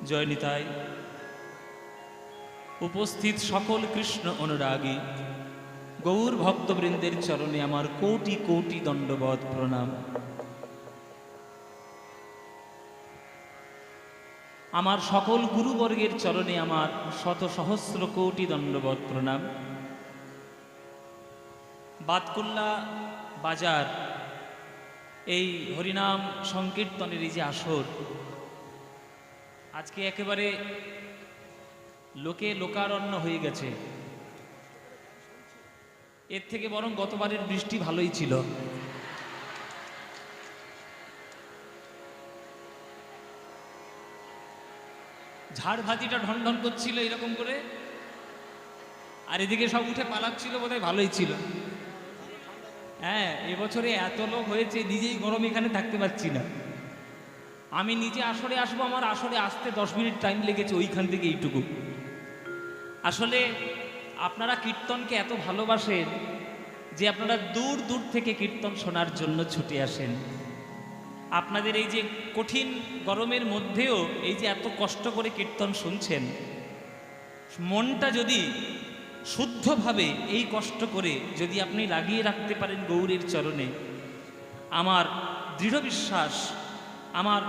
জয় নিতাই। উপস্থিত সকল কৃষ্ণ অনুরাগী গৌর ভক্তবৃন্দের চরণে আমার কোটি কোটি দণ্ডবৎ প্রণাম। আমার সকল গুরুবর্গের চরণে আমার শত সহস্র কোটি দণ্ডবৎ প্রণাম। বাতকুল্লা বাজার এই হরিনাম সংকীর্তনের এই যে আসর, আজকে একেবারে লোকে লোকারণ্য হয়ে গেছে। এর থেকে বরং গতবারের বৃষ্টি ভালোই ছিল। ঝাড়ভাতিটা ঢন ঢন করছিল এরকম করে, আর এদিকে সব উঠে পালাচ্ছিল, বোধহয় ভালোই ছিল। হ্যাঁ, এবছরে এত লোক হয়েছে, নিজেই গরম এখানে থাকতে পারছি না। আমি নিজে আসরে আসবো, আমার আসরে আসতে 10 মিনিট টাইম লেগেছে, ওইখান থেকে এইটুকু। আসলে আপনারা কীর্তনকে এত ভালোবাসেন যে আপনারা দূর দূর থেকে কীর্তন শোনার জন্য ছুটে আসেন। আপনাদের এই যে কঠিন গরমের মধ্যেও এই যে এত কষ্ট করে কীর্তন শুনছেন, মনটা যদি শুদ্ধভাবে এই কষ্ট করে যদি আপনি লাগিয়ে রাখতে পারেন গৌরের চরণে, আমার দৃঢ় বিশ্বাস, আমার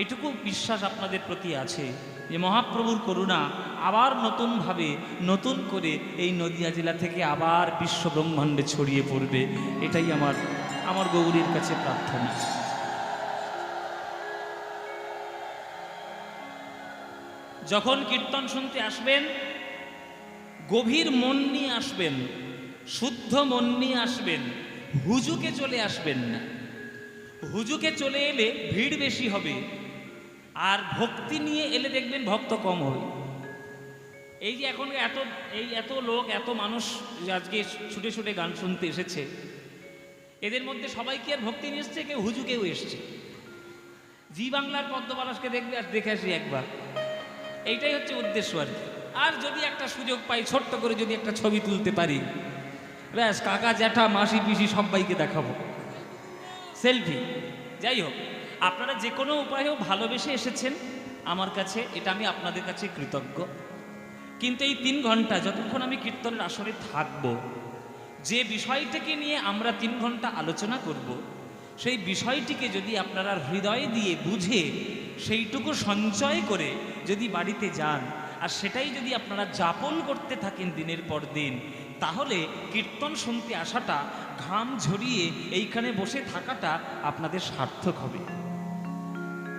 এটুকু বিশ্বাস আপনাদের প্রতি আছে যে মহাপ্রভুর করুণা আবার নতুনভাবে নতুন করে এই নদিয়া জেলা থেকে আবার বিশ্ব ব্রহ্মাণ্ডে ছড়িয়ে পড়বে। এটাই আমার গৌরীর কাছে প্রার্থনা। যখন কীর্তন শুনতে আসবেন, গভীর মন নিয়ে আসবেন, শুদ্ধ মন নিয়ে আসবেন, হুজুকে চলে আসবেন না। হুজুকে চলে এলে ভিড় বেশি হবে, আর ভক্তি নিয়ে এলে দেখবেন ভক্ত কম হবে। এই যে এখন এত লোক, এত মানুষ আজকে ছুটে ছুটে গান শুনতে এসেছে, এদের মধ্যে সবাই কি আর ভক্তি নিয়ে এসছে? কেউ হুজুকেও এসছে। জি বাংলার পদ্মবালাসকে দেখবে আর দেখে আসি একবার, এইটাই হচ্ছে উদ্দেশ্য আর কি। আর যদি একটা সুযোগ পাই, ছোট্ট করে যদি একটা ছবি তুলতে পারি, ব্যাস কাকা জ্যাঠা মাসি পিসি সবাইকে দেখাবো, সেলফি। যাই হোক, আপনারা যে কোনো উপায়েও ভালোবেসে এসেছেন আমার কাছে, এটা আমি আপনাদের কাছে কৃতজ্ঞ। কিন্তু এই 3 ঘন্টা যতক্ষণ আমি কীর্তনের আসরে থাকব, যে বিষয়টাকে নিয়ে আমরা 3 ঘন্টা আলোচনা করব, সেই বিষয়টিকে যদি আপনারা হৃদয় দিয়ে বুঝে সেইটুকু সঞ্চয় করে যদি বাড়িতে যান, আর সেটাই যদি আপনারা যাপন করতে থাকেন দিনের পর দিন, তাহলে কীর্তন শুনতে আসাটা, ঘাম ঝরিয়ে এইখানে বসে থাকাটা আপনাদের সার্থক হবে।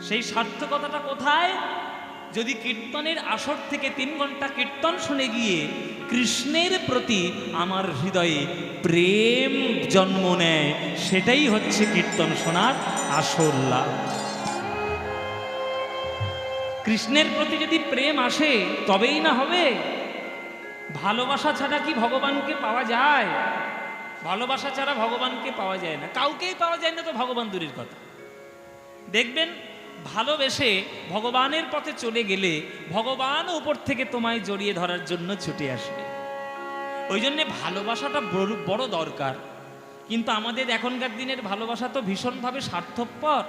সেই সার্থকতাটা কোথায়? যদি কীর্তনের আসর থেকে 3 ঘন্টা কীর্তন শুনে গিয়ে কৃষ্ণের প্রতি আমার হৃদয়ে প্রেম জন্ম নেয়, সেটাই হচ্ছে কীর্তন শোনার আসল লাভ। কৃষ্ণের প্রতি যদি প্রেম আসে তবেই না হবে। ভালোবাসা ছাড়া কি ভগবানকে পাওয়া যায়? ভালোবাসা ছাড়া ভগবানকে পাওয়া যায় না, কাউকেই পাওয়া যায় না, তো ভগবান দূরের কথা। দেখবেন ভালোবেসে ভগবানের পথে চলে গেলে ভগবান উপর থেকে তোমায় জড়িয়ে ধরার জন্য ছুটে আসবে। ওই জন্যে ভালোবাসাটা বড় দরকার। কিন্তু আমাদের এখনকার দিনের ভালোবাসা তো ভীষণভাবে স্বার্থপর।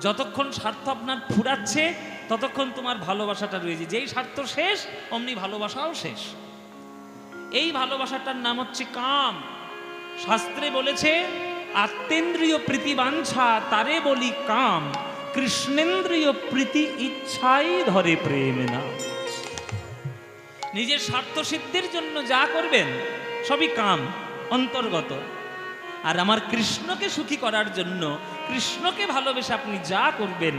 যতক্ষণ স্বার্থ আপনার ফুরাচ্ছে ততক্ষণ তোমার ভালোবাসাটা রয়েছে, যেই স্বার্থ শেষ অমনি ভালোবাসাও শেষ। এই ভালোবাসাটার নাম হচ্ছে কাম। শাস্ত্রে বলেছে, আত্মেন্দ্রিয় প্রীতি বাঞ্ছা তারে বলি কাম, কৃষ্ণেন্দ্রিয় প্রীতি ইচ্ছাই ধরে প্রেম না। নিজের স্বার্থ সিদ্ধির জন্য যা করবেন সবই কাম অন্তর্গত, আর আমার কৃষ্ণকে সুখী করার জন্য, কৃষ্ণকে ভালোবেসে আপনি যা করবেন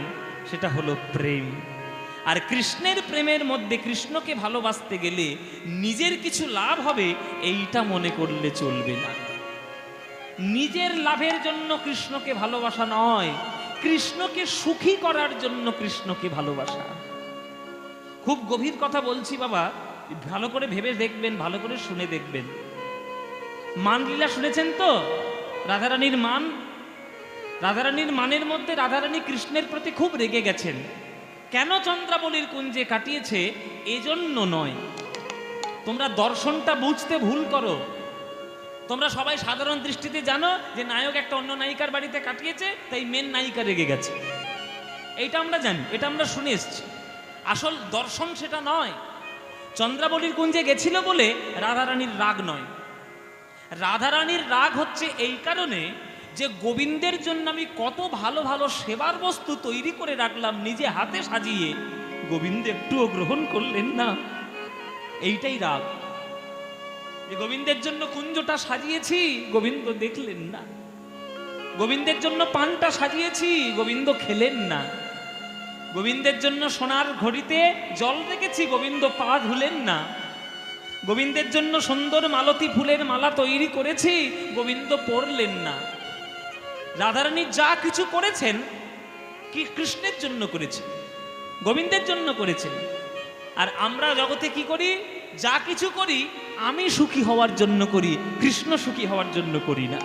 সেটা হলো প্রেম। আর কৃষ্ণের প্রেমের মধ্যে কৃষ্ণকে ভালোবাসতে গেলে নিজের কিছু লাভ হবে এইটা মনে করলে চলবে না। নিজের লাভের জন্য কৃষ্ণকে ভালোবাসা নয়, কৃষ্ণকে সুখী করার জন্য কৃষ্ণকে ভালোবাসা। খুব গভীর কথা বলছি বাবা, ভালো করে ভেবে দেখবেন, ভালো করে শুনে দেখবেন। মানলীলা শুনেছেন তো? রাধারানীর মান। রাধারানীর মানের মধ্যে রাধারানী কৃষ্ণের প্রতি খুব রেগে গেছেন। কেন চন্দ্রাবলীর কুঞ্জে কাটিয়েছে এজন্য নয়। তোমরা দর্শনটা বুঝতে ভুল করো। তোমরা সবাই সাধারণ দৃষ্টিতে জানো যে নায়ক একটা অন্য নায়িকার বাড়িতে কাটিয়েছে, তাই মেন নায়িকা রেগে গেছে। এইটা আমরা জানি, এটা আমরা শুনে এসছি। আসল দর্শন সেটা নয়। চন্দ্রাবলীর কুঞ্জে গেছিল বলে রাধারানীর রাগ নয়। রাধারানীর রাগ হচ্ছে এই কারণে যে গোবিন্দের জন্য আমি কত ভালো ভালো সেবার বস্তু তৈরি করে রাখলাম নিজে হাতে সাজিয়ে, গোবিন্দ একটুও গ্রহণ করলেন না, এইটাই রাগ। যে গোবিন্দের জন্য কুঞ্জটা সাজিয়েছি, গোবিন্দ দেখলেন না। গোবিন্দের জন্য পানটা সাজিয়েছি, গোবিন্দ খেলেন না। গোবিন্দের জন্য সোনার ঘড়িতে জল রেখেছি, গোবিন্দ পা ধুলেন না। গোবিন্দের জন্য সুন্দর মালতী ফুলের মালা তৈরি করেছি, গোবিন্দ পরলেন না। রাধারানী যা কিছু করেছেন কি কৃষ্ণের জন্য করেছেন, গোবিন্দের জন্য করেছেন। আর আমরা জগতে কি করি? যা কিছু করি আমি সুখী হওয়ার জন্য করি, কৃষ্ণ সুখী হওয়ার জন্য করি না।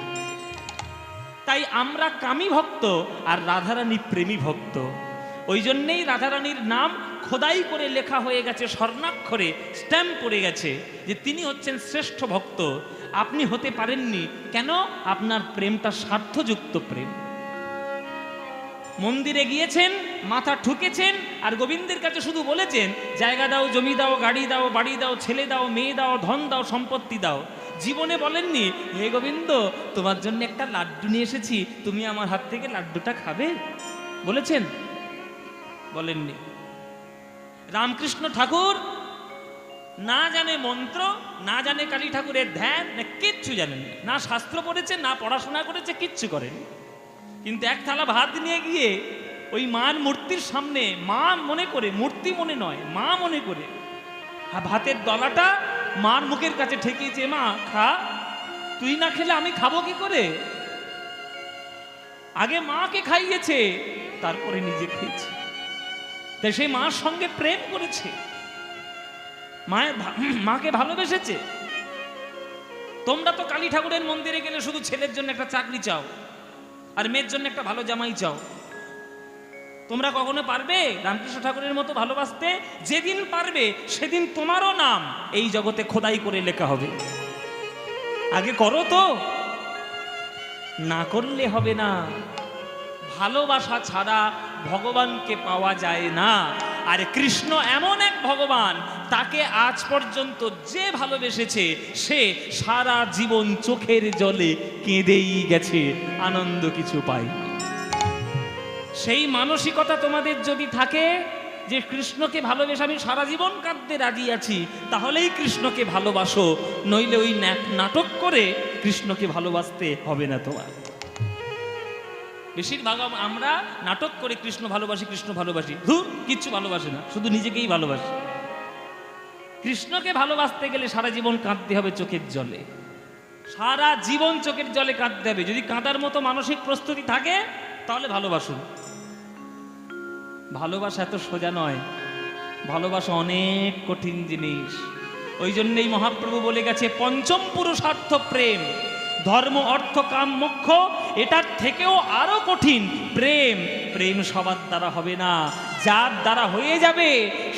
তাই আমরা কামী ভক্ত আর রাধারানী প্রেমী ভক্ত। ওই জন্যেই রাধারানীর নাম খোদাই করে লেখা হয়ে গেছে, স্বর্ণাক্ষরে স্ট্যাম্প পড়ে গেছে যে তিনি হচ্ছেন শ্রেষ্ঠ ভক্ত। আপনি হতে পারেননি কেন? আপনার প্রেমটা স্বার্থযুক্ত প্রেম। মন্দিরে গিয়েছেন, মাথা ঠুকেছেন, আর গোবিন্দের কাছে শুধু বলেছেন জায়গা দাও, জমি দাও, গাড়ি দাও, বাড়ি দাও, ছেলে দাও, মেয়ে দাও, ধন দাও, সম্পত্তি দাও। জীবনে বলেননি হে গোবিন্দ তোমার জন্য একটা লাড্ডু নিয়ে এসেছি, তুমি আমার হাত থেকে লাড্ডুটা খাবে? বলেছেন? বলেননি। রামকৃষ্ণ ঠাকুর না জানে মন্ত্র, না জানে কালী ঠাকুরের ধ্যান, না কিচ্ছু জানেন না, শাস্ত্র পড়েছে না, পড়াশোনা করেছে, কিচ্ছু করেন। কিন্তু এক থালা ভাত নিয়ে গিয়ে ওই মার মূর্তির সামনে, মা মনে করে, মূর্তি মনে নয়, মা মনে করে ভাতের ডলাটা মার মুখের কাছে ঠেকিয়েছে, মা খা, তুই না খেলে আমি খাবো কি করে? আগে মাকে খাইয়েছে, তারপরে নিজে খেয়েছে। তাই সেই মার সঙ্গে প্রেম করেছে, মাকে ভালোবেসেছে। তোমরা তো কালী ঠাকুরের মন্দিরে গেলে শুধু ছেলের জন্য একটা চাকরি চাও আর মেয়ের জন্য একটা ভালো জামাই চাও। তোমরা কখনো পারবে রামকৃষ্ণ ঠাকুরের মতো ভালোবাসতে? যেদিন পারবে সেদিন তোমারও নাম এই জগতে খোদাই করে লেখা হবে। আগে করো তো, না করলে হবে না। ভালোবাসা ছাড়া ভগবানকে পাওয়া যায় না। আর কৃষ্ণ এমন এক ভগবান, তাকে আজ পর্যন্ত যে ভালোবেসেছে সে সারা জীবন চোখের জলে কেঁদেই গেছে, আনন্দ কিছু পায়। সেই মানসিকতা তোমাদের যদি থাকে যে কৃষ্ণকে ভালোবেসে আমি সারা জীবন কাঁদতে রাজি আছি, তাহলেই কৃষ্ণকে ভালোবাসো, নইলে ওই নাটক করে কৃষ্ণকে ভালোবাসতে হবে না তোমার। বেশিরভাগ আমরা নাটক করে কৃষ্ণ ভালোবাসি, কৃষ্ণ ভালোবাসি, ধুর কিচ্ছু ভালোবাসে না, শুধু নিজেকেই ভালোবাসি। কৃষ্ণকে ভালোবাসতে গেলে সারা জীবন কাঁদতে হবে চোখের জলে, সারা জীবন চোখের জলে কাঁদতে হবে। যদি কাঁদার মতো মানসিক প্রস্তুতি থাকে তাহলে ভালোবাসুন। ভালোবাসা এত সোজা নয়, ভালোবাসা অনেক কঠিন জিনিস। ওই জন্যই মহাপ্রভু বলে গেছে পঞ্চম পুরুষার্থ প্রেম, ধর্ম অর্থ কাম মোক্ষ, এটার থেকেও আরো কঠিন প্রেম। প্রেম সবার দ্বারা হবে না, যার দ্বারা হয়ে যাবে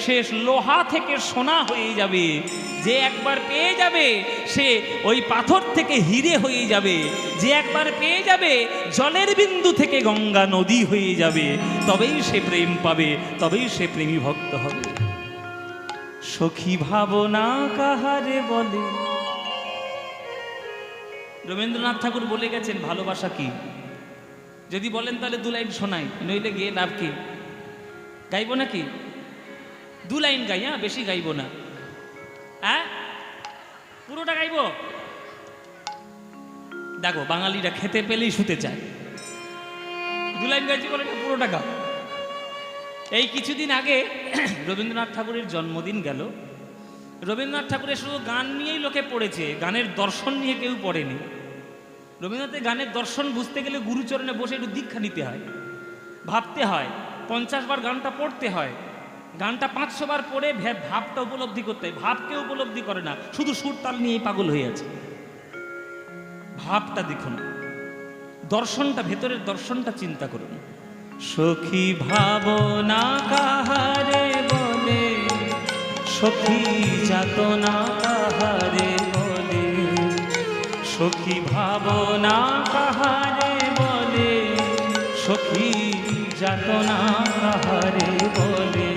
সে লোহা থেকে সোনা হয়ে যাবে। যে একবার পেয়ে যাবে সে ওই পাথর থেকে হিরে হয়ে যাবে। যে একবার পেয়ে যাবে জলের বিন্দু থেকে গঙ্গা নদী হয়ে যাবে। তবেই সে প্রেম পাবে, তবেই সে প্রেমী ভক্ত হবে। সখী ভাবনা কাহারে বলে, রবীন্দ্রনাথ ঠাকুর বলে গেছেন ভালোবাসা কি। যদি বলেন তাহলে দু লাইন শোনাই, নইলে গিয়ে লাভ কি? গাইব নাকি? দু লাইন গাই, হ্যাঁ, বেশি গাইব না। হ্যাঁ, পুরোটা গাইব? দেখো বাঙালিরা খেতে পেলেই শুতে চায়। দু লাইন গাইছি বলে পুরোটা গাও। এই কিছুদিন আগে রবীন্দ্রনাথ ঠাকুরের জন্মদিন গেল। রবীন্দ্রনাথ ঠাকুরের শুধু গান নিয়েই লোকে পড়েছে, গানের দর্শন নিয়ে কেউ পড়েনি। রবীন্দ্রনাথের গানের দর্শন বুঝতে গেলে গুরুচরণে বসে একটু দীক্ষা নিতে হয়, ভাবতে হয়, 50 বার গানটা পড়তে হয়, গানটা 500 বার পড়ে ভাবটা উপলব্ধি করতে হয়। ভাবকে উপলব্ধি করে না, শুধু সুর তাল নিয়েই পাগল হয়ে আছে। ভাবটা দেখুন, দর্শনটা, ভেতরের দর্শনটা চিন্তা করুন। সখী ভাবনা কাহারে বলে, সখী যাতনা কাহারে বলে, সখী ভাবনা কাহারে বলে, সখী যাতনা কাহারে বলে।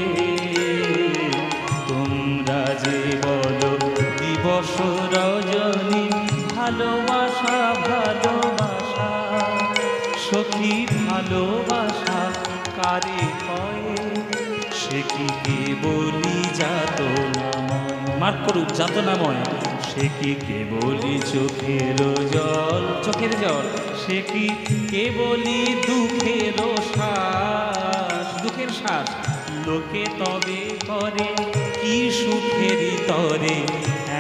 কারে কয়ে সে কি কেবলি যাতনাময়। মার্ক করুক, যাতনাময়। সে কি কেবলি চোখের জল, চোখের জল। সে কি কেবলি দুঃখের শ্বাস, দুঃখের শ্বাস। লোকে তবে করে কি সুখের তরে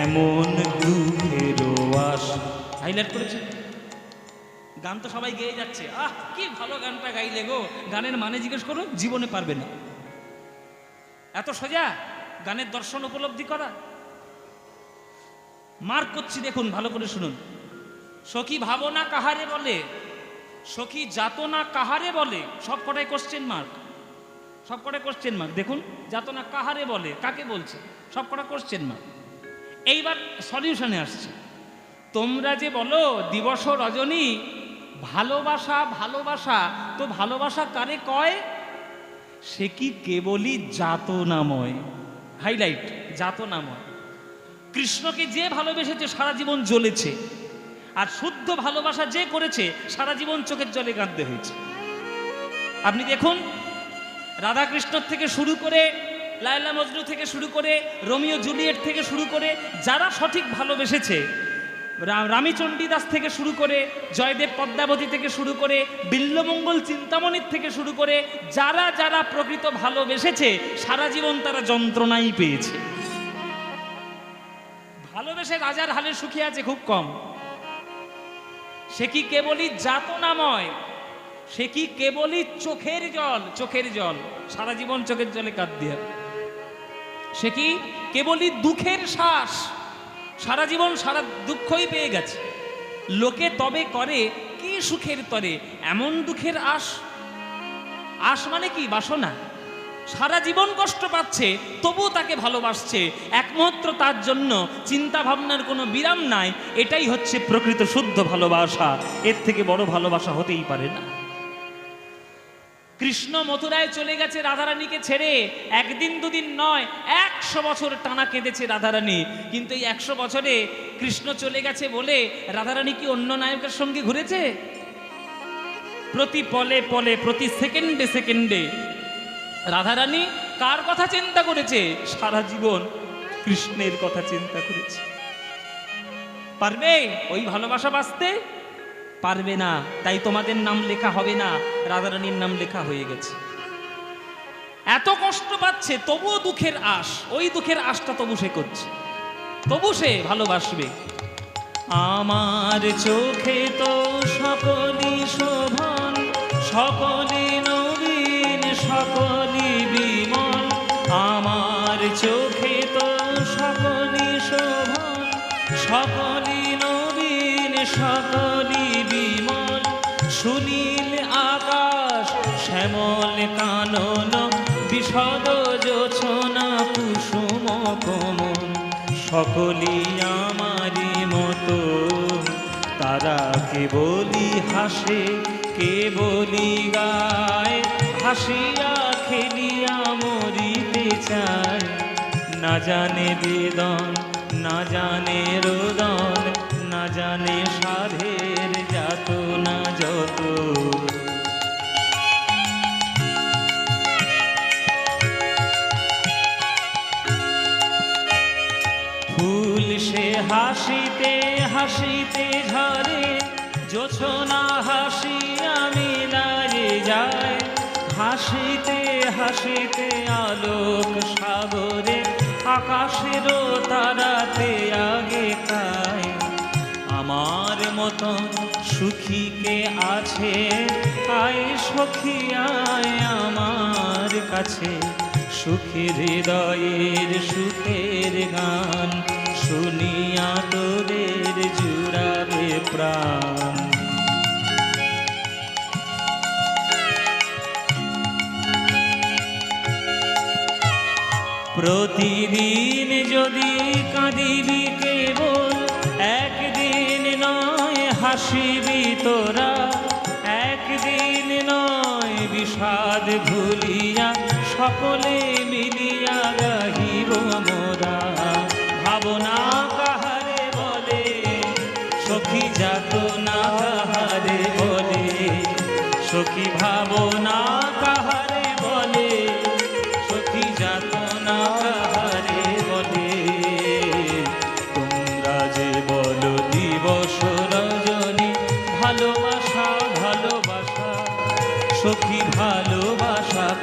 এমন দুঃখের আশ। হাইলাইট করেছে। গান তো সবাই গেয়ে যাচ্ছে, আহ কি ভালো গানটা গাইলে গো। গানের মানে জিজ্ঞেস করো, জীবনে পারবে না। এত সোজা গানের দর্শন উপলব্ধি করা। মার্ক করছি, দেখুন ভালো করে শুনুন। সখী ভাবনা কাহারে বলে, সখী যাতনা কাহারে বলে, সব কটাই কোশ্চেন মার্ক, সব কটাই কোশ্চেন মার্ক। দেখুন, যাতনা কাহারে বলে, কাকে বলছে, সব কটা কোশ্চেন মার্ক। এইবার সলিউশনে আসছে। তোমরা যে বলো দিবস রজনী ভালোবাসা ভালোবাসা, তো ভালোবাসা কারে কয়? সে কি কেবলই যাতনাময়। হাইলাইট, যাতনাময়। কৃষ্ণকে যে ভালোবেসেছে সারা জীবন জ্বলেছে, আর শুদ্ধ ভালোবাসা যে করেছে সারা জীবন চোখের জলে কাঁদতে হয়েছে। আপনি দেখুন, রাধাকৃষ্ণ থেকে শুরু করে, লায়লা মজনু থেকে শুরু করে, রোমিও জুলিয়েট থেকে শুরু করে, যারা সঠিক ভালোবেসেছে, রামীচণ্ডী দাস থেকে শুরু করে, জয়দেব পদ্মাবতী থেকে শুরু করে, বিল্লমঙ্গল চিন্তামণির থেকে শুরু করে, যারা যারা প্রকৃত ভালোবেসেছে সারা জীবন তারা যন্ত্রণাই পেয়েছে। ভালোবেসে রাজার হালে সুখী আছে খুব কম। সে কি কেবলই যাতনাময়, সে কি কেবলই চোখের জল, চোখের জল, সারা জীবন চোখের জলে কাঁদতে হবে। সে কি কেবলই দুঃখের শ্বাস, সারা জীবন সারা দুঃখই পেয়ে গেছে। লোকে তবে করে কি সুখের তরে এমন দুঃখের আশ। আশ মানে কি? বাসনা। সারা জীবন কষ্ট পাচ্ছে তবুও তাকে ভালোবাসছে, একমাত্র তার জন্য চিন্তা ভাবনার কোনো বিরাম নাই। এটাই হচ্ছে প্রকৃত শুদ্ধ ভালোবাসা। এর থেকে বড় ভালোবাসা হতেই পারে না। কৃষ্ণ মথুরায় চলে গেছে রাধারানীকে ছেড়ে, একদিন দুদিন নয়, 100 বছর টানা কেঁদেছে রাধারানী। কিন্তু এই 100 বছরে কৃষ্ণ চলে গেছে বলে রাধারানী কি অন্য নায়কের সঙ্গে ঘুরেছে? প্রতি পলে পলে, প্রতি সেকেন্ডে সেকেন্ডে রাধারানী কার কথা চিন্তা করেছে? সারা জীবন কৃষ্ণের কথা চিন্তা করেছে। পারবে ওই ভালোবাসা বাঁচতে? পারবে না। তাই তোমাদের নাম লেখা হবে না, রাধারানীর নাম লেখা হয়ে গেছে। এত কষ্ট পাচ্ছে তবুও দুঃখের আশ, ওই দুঃখের আশটা তবু সে করছে, তবু সে ভালোবাসবে। আমার চোখে তো সকলই শোভন, সকলই নবীন, সকলই বিমল। আমার চোখে তো সকলই শোভন, সকলই নবীন, সকলই বিমল। সুনীল আকাশ, শ্যামল কানন, বিশদ জোছনা, কুসুম কোমল। সকলই আমারই মতো, তারা কেবলই হাসে, কেবলই গায়। হাসিয়া খেলিয়া মরিতে চায়, না জানে বেদন, না জানে রোদন, না জানে সাধের যাতনা যত। ফুল সে হাসিতে হাসিতে ঝরে, জোছনা হাসিয়া মিলায়ে যায়। হাসিতে হাসিতে আলোক সাগরে, আকাশেরও তারাতে আগে খায়। আমার মতন সুখী কে আছে? আয় সখী আয় আমার কাছে। সুখের হৃদয়ের সুখের গান, শুনিয়া তোদের জুড়াবে প্রাণ। প্রতিদিন যদি কাঁদিবি কেবল, একদিন নয় হাসিবি তোরা। একদিন নয় বিষাদ ভুলিয়া, সকলে মিলিয়া গাহিব মোরা। ভাবনা কাহারে বলে, সখী যাতনা কাহারে বলে। সখী ভাবনা কাহারে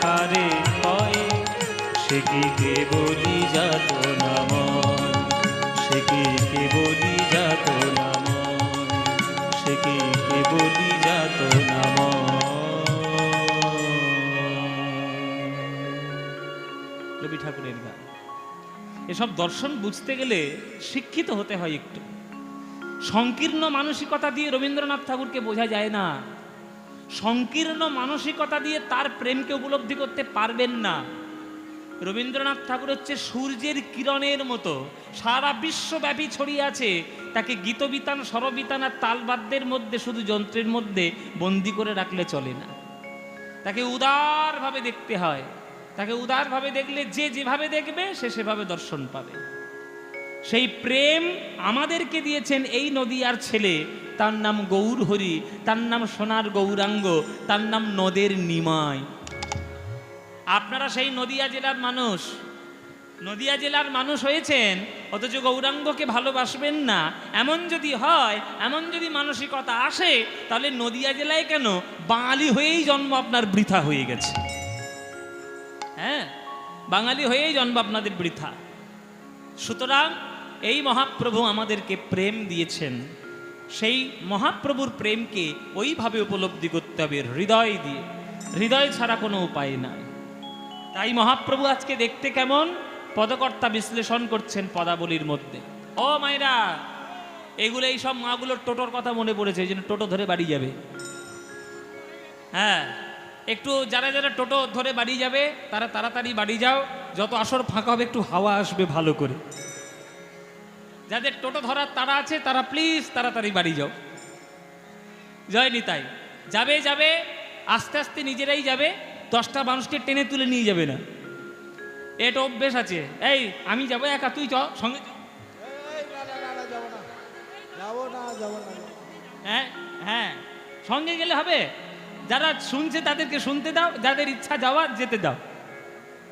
কারে হয়, সে কি কেবলি যাতনা মন, সে কি কেবলি যাতনা মন, সে কি কেবলি যাতনা মন। রবি ঠাকুরের গান। এসব দর্শন বুঝতে গেলে শিক্ষিত হতে হয় একটু। সংকীর্ণ মানসিকতা দিয়ে রবীন্দ্রনাথ ঠাকুরকে বোঝা যায় না। সংকীর্ণ মানসিকতা দিয়ে তার প্রেমকে উপলব্ধি করতে পারবেন না। রবীন্দ্রনাথ ঠাকুর হচ্ছে সূর্যের কিরণের মতো, সারা বিশ্বব্যাপী ছড়িয়ে আছে। তাকে গীতবিতান, স্বরবিতান আর তালবাদ্যের মধ্যে, শুধু যন্ত্রের মধ্যে বন্দি করে রাখলে চলে না। তাকে উদারভাবে দেখতে হয়। তাকে উদারভাবে দেখলে যে যেভাবে দেখবে সে সেভাবে দর্শন পাবে। সেই প্রেম আমাদেরকে দিয়েছেন এই নদিয়ার ছেলে, তার নাম গৌর হরি, তার নাম সোনার গৌরাঙ্গ, তার নাম নদের নিমাই। আপনারা সেই নদিয়া জেলার মানুষ, নদিয়া জেলার মানুষ হয়েছেন, অথচ গৌরাঙ্গকে ভালোবাসবেন না। এমন যদি হয়, এমন যদি মানসিকতা আসে, তাহলে নদিয়া জেলায় কেন, বাঙালি হয়েই জন্ম আপনার বৃথা হয়ে গেছে। হ্যাঁ, বাঙালি হয়েই জন্ম আপনাদের বৃথা। সুতরাং এই মহাপ্রভু আমাদেরকে প্রেম দিয়েছেন, সেই মহাপ্রভুর প্রেমকে ওইভাবে উপলব্ধি করতে হবে হৃদয় দিয়ে। হৃদয় ছাড়া কোনো উপায় নাই। তাই মহাপ্রভু আজকে দেখতে কেমন, পদকর্তা বিশ্লেষণ করছেন পদাবলীর মধ্যে। ও মায়েরা, এগুলো এই সব মাগুলোর টোটোর কথা মনে পড়েছে, এই জন্য টোটো ধরে বাড়ি যাবে। হ্যাঁ, একটু যারা যারা টোটো ধরে বাড়ি যাবে তারা তাড়াতাড়ি বাড়ি যাও, যত আসর ফাঁকা হবে একটু হাওয়া আসবে ভালো করে। যাদের টোটো ধরার তাড়া আছে তারা প্লিজ তাড়াতাড়ি বাড়ি যাও। জয় নিতাই। যাবে যাবে, আস্তে আস্তে নিজেরাই যাবে, 10টা মানুষকে টেনে তুলে নিয়ে যাবে না। এটা অভ্যেস আছে, এই আমি যাবো একা, তুই চ সঙ্গে। হ্যাঁ হ্যাঁ, সঙ্গে গেলে হবে। যারা শুনছে তাদেরকে শুনতে দাও, যাদের ইচ্ছা যাওয়ার যেতে দাও।